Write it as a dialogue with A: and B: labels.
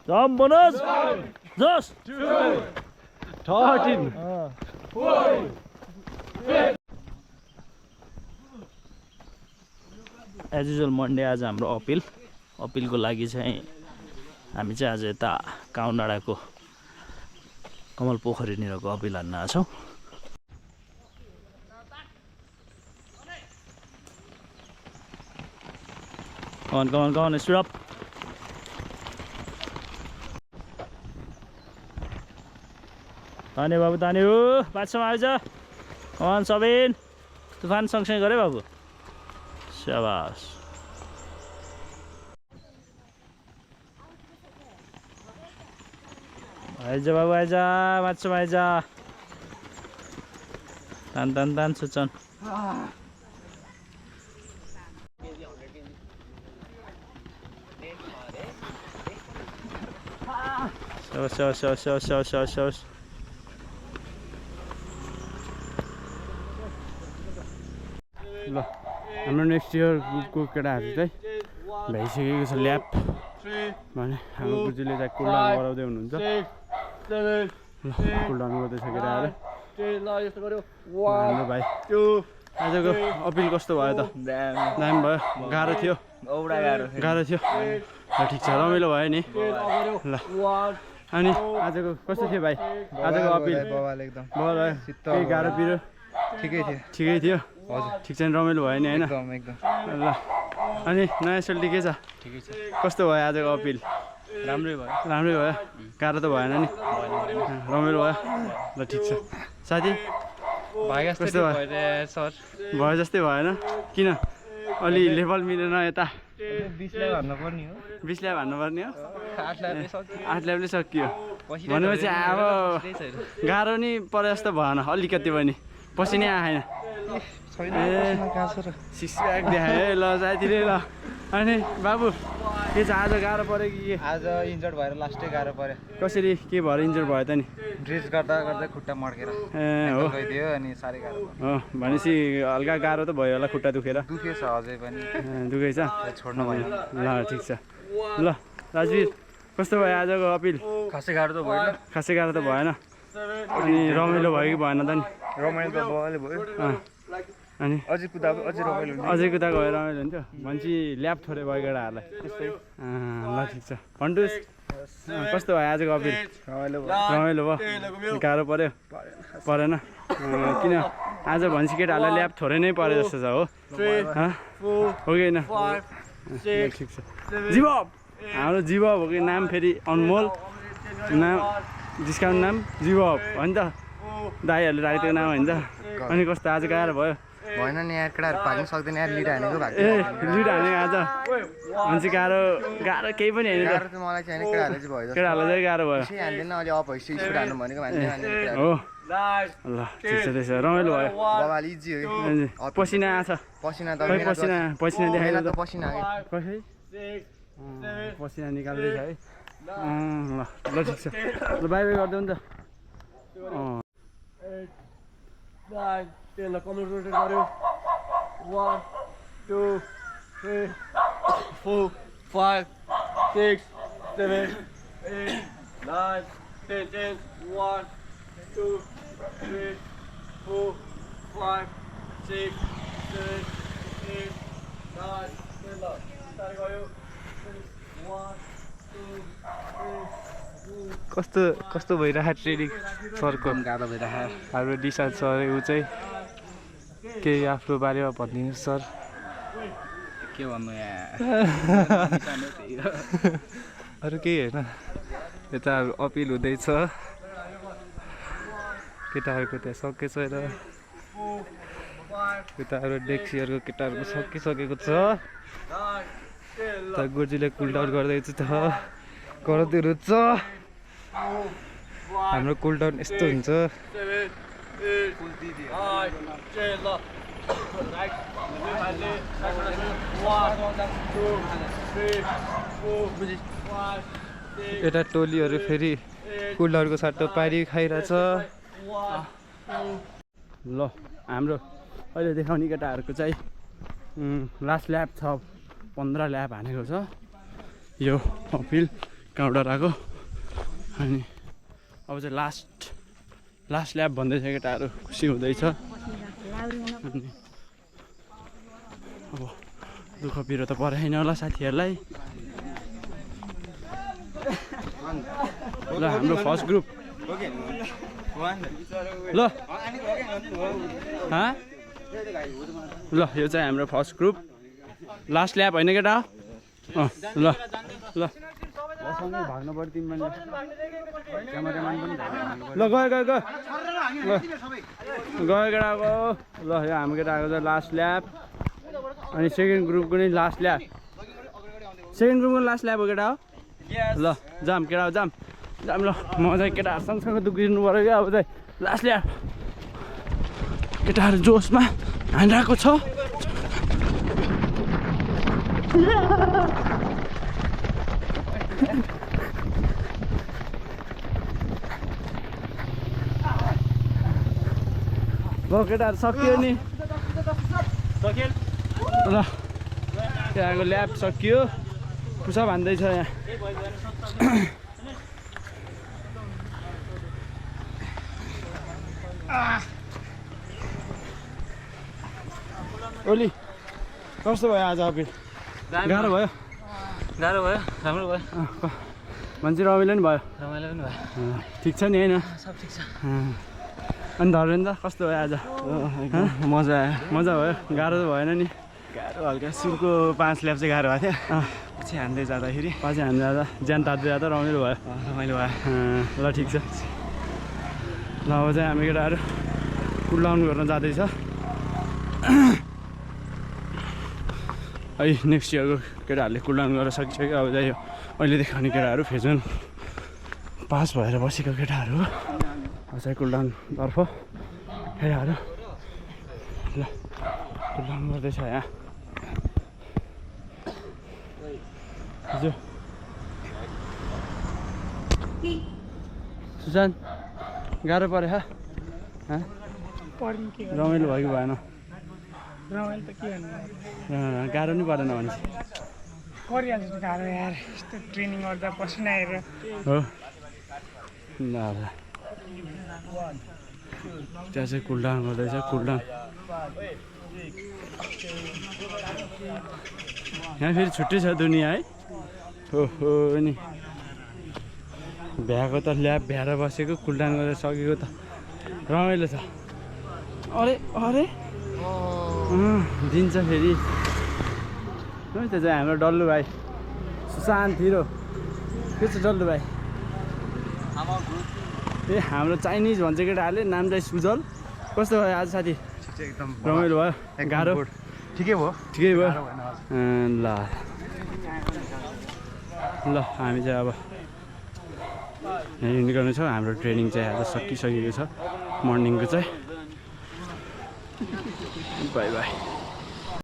A: Jump bonus. Just
B: 13.
A: As usual Monday आज हाम्रो अपिलको लागि चाहिँ हामी चाहिँ आज यता काउडाँडाको कमल पोखरीनिरको अपिल हान्न आएको छौँ। Come on, stood up. ताने बाबु ताने हो, बाटोमा आइज। Come on सबिन, तुफान सँगसँगै गरे बाबु। शाबास। आइज बाबु आइज, बाटोमा आइज। तान सुचन। Shows.
B: ल हाम्रो नेक्स्ट इयरको केटाहरू चाहिँ भइसकेको छ ल्याब भने हाम्रो गुरुजीले चाहिँ कुलडाउन गराउँदै हुनुहुन्छ। ल कुलडाउन गर्दैछ केटाहरू। हाम्रो भाइ आजको अपिल कस्तो भयो त? दामी भयो? गाह्रो थियो? गाह्रो थियो? ल ठिक छ, रमाइलो भयो नि? ल अनि आजको कस्तो थियो भाइ आजको अपिल?
C: एकदम
B: बल भयो? केही गाह्रो पिरो? ठिकै थियो?
C: हजुर
B: ठिक छ नि, रमाइलो भयो नि होइन?
C: एकदम
B: ल अनि नयाँ सोल्टी के छ?
C: ठिकै छ।
B: कस्तो भयो आजको अपिल?
C: राम्रै भयो।
B: गाह्रो त भएन नि? रमाइलो भयो? ल ठिक छ। साथी कस्तो भयो?
C: सर
B: भयो जस्तै भएन? किन? अलि लेभल मिलेन यता?
C: 20लाई भन्नुपर्ने हो।
B: 20लाई भन्नुपर्ने हो? 8 ल्याबले सकियो
C: पछि
B: भनेपछि अब गाह्रो नि परे जस्तो भएन अलिकति पनि? पसिनै आएन? सिक्स प्याक देखायो है। ल साथीले ल अनि बाबु के छ आज गाह्रो पऱ्यो कि के?
C: आज इन्जर्ड भएर लास्टै गाह्रो पर्यो।
B: कसरी के भएर इन्जोर भयो त नि?
C: ड्रेस गर्दा खुट्टा मड्केर
B: हो
C: गइदियो अनि साह्रै गाह्रो भयो।
B: हो भनेपछि हल्का गाह्रो त भयो होला खुट्टा दुखेर?
C: दुखेछ अझै पनि।
B: दुखेछ?
C: छोड्नु भएन।
B: ल ठिक छ। ल राजवीर कस्तो भयो आजको अपिल?
C: खासै गाह्रो त भएन।
B: खासै गाह्रो त भएन? अनि रमाइलो भयो कि भएन त नि?
C: रमाइलो त भयो।
B: अनि
C: अझै कुदा रमाइलो हुन्छ।
B: अझै कुदा गएर रमाइलो हुन्थ्यो भनेपछि ल्याब थोरै भयो केटाहरूलाई त्यस्तै। ल ठिक छ। फन्टुस कस्तो भयो आजको अपिल? रमाइलो भयो? गाह्रो पऱ्यो? परेन? किन आज भनेपछि केटाहरूलाई ल्याब थोरै नै पऱ्यो जस्तो छ हो? हो कि होइन? ठिक छ। जीवब हाम्रो जीवब हो कि नाम? फेरि अनमोल नाम, डिस्काउन्ट नाम जीवब हो नि त? दाईहरूले राखेको नाम होइन त? अनि कस्तो आज गाह्रो भयो?
C: भएन नि यार, केटाहरू भाग्नु सक्दैन यार, लिड हानेको भाग।
B: लिड हानेको आज भनेपछि गाह्रो केही पनि होइन
C: गाह्रो त मलाई चाहिँ केटाहरूले चाहिँ भयो।
B: केटाहरूलाई चाहिँ गाह्रो भयो?
C: हान्दैन अलि अप भइसक्यो, स्पिड हान्नु भनेको मान्दैन।
B: हो ल ठिक छ त्यसो रमाइलो भयो?
C: बाबाले इजी हो कि?
B: पसिना आछ?
C: पसिना त
B: पसिना देखाइदिनु त?
C: पसिना आयो।
B: कसै पसिना निकाल्दैछ है? ल ठिक छ। ल बाई बाई गरिदेऊ नि त।
D: 9, 10 ल कमल रोटेट गर्यो। 1 2 3 4 5 6 7 8 9 10 1 2 3 4 5 6 7 8 9 10 ल स्टार्ट गर्यो। 1 2 3
B: कस्तो भइरहेको ट्रेनिङ सरको?
C: गाह्रो भइरहेको।
B: हाम्रो डिसाइड सर ऊ चाहिँ केही आफ्नो बारेमा भनिदिनुहोस् सर।
C: के भन्नु यहाँ?
D: अरू केही होइन, यता अपिल हुँदैछ, केटाहरूको त्यहाँ सकेछ र केटाहरू डेक्सीहरूको केटाहरूको सकिसकेको छ त गोजीले कुल डाउन गर्दैछ त गर्दैहरू छ हाम्रो कुल डाउन यस्तो हुन्छ यता टोलीहरू फेरि कुल डाउनको सट्टा पारी खाइरहेछ
B: ल हाम्रो अहिले देखाउने केटाहरूको चाहिँ लास्ट ल्याप छ 15 ल्याप हानेको छ यो अपिल काउडाराको अनि अब चाहिँ लास्ट ल्याप भन्दैछ केटाहरू खुसी हुँदैछ अनि अब दुःख पिरो त परेन होला साथीहरूलाई ल हाम्रो फर्स्ट ग्रुप ल ल यो चाहिँ हाम्रो फर्स्ट ग्रुप लास्ट ल्याप होइन केटा ल ल भाग्नु पर्यो तिमीले ल गयो गयो गयो गयो केटाको ल यो हाम्रो केटाको चाहिँ लास्ट ल्याप अनि सेकेन्ड ग्रुपको नि लास्ट ल्याप सेकेन्ड ग्रुपको लास्ट ल्याप हो केटा हो ल जाम केटा हो जाम जाम ल म चाहिँ केटाहरू सँगसँगै दुख्रिनु पऱ्यो क्या अब चाहिँ लास्ट ल्याप केटाहरू जोसमा हानिरहेको छ ल केटाहरू सकियो नि ल त्यहाँको ल्याब सकियो पुसा भन्दैछ यहाँ ओली कस्तो भयो आज अपिल गाह्रो भयो
A: गाह्रो भयो राम्रो भयो
B: मान्छे रमाइलो नि भयो
A: रमाइलो पनि भयो
B: ठिक छ नि होइन
A: सब ठिक छ
B: अनि धरेन त कस्तो भयो आज
C: मजा आयो
B: मजा भयो गाह्रो त भएन नि
C: गाह्रो हल्का सुरुको 5 ल्याप चाहिँ गाह्रो भएको थियो पछि हान्दै जाँदाखेरि
B: पछि हामी जाँदा ज्यान तात्दै जाँदा रमाइलो भयो
C: रमाइलो भयो
B: ल ठिक छ ल अब चाहिँ हामी केटाहरू कुल डाउन गर्न जाँदैछ है नेक्स्ट इयरको केटाहरूले कुल डाउन गर्न सकिसक्यो अब चाहिँ यो अहिले देखाउने केटाहरू फेज 1 पास भएर बसेको केटाहरू हो अब चाहिँ कुल डाउनतर्फ केटाहरू ल कुल डाउन गर्दैछ यहाँ हजुर सुशान्त गाह्रो पऱ्यो रमाइलो भयो कि भएन
E: रमाइलो त के भन्नु
B: गाह्रो नि परेन भन्छ
E: गरिहाल्छ गाह्रो यार यस्तो ट्रेनिङ गर्दा पसिना आएर
B: हो ल ल त्यहाँ चाहिँ कुल डाउन गर्दैछ कुल डाउन यहाँ फेरि छुट्टै छ दुनियाँ है ओहो नि भ्याएको त ल्याब भ्याएर बसेको कुल डाउन गरेर सकेको त रमाइलो छ अरे अरे दिन्छ फेरि त्यो चाहिँ हाम्रो डल्लु भाइ सुशान्त हिरो के छ डल्लु भाइ ए हाम्रो चाइनिज भन्छ केटाहरूले नाम चाहिँ सुजल कस्तो भयो आज साथी
C: एकदम
B: रमाइलो भयो गाह्रो
C: ठिकै भयो
B: ठिकै भयो ल ल हामी चाहिँ अब यहाँ निकाल्नु छ हाम्रो ट्रेनिङ चाहिँ आज सकिसकेको छ मर्निङको चाहिँ बाई बाई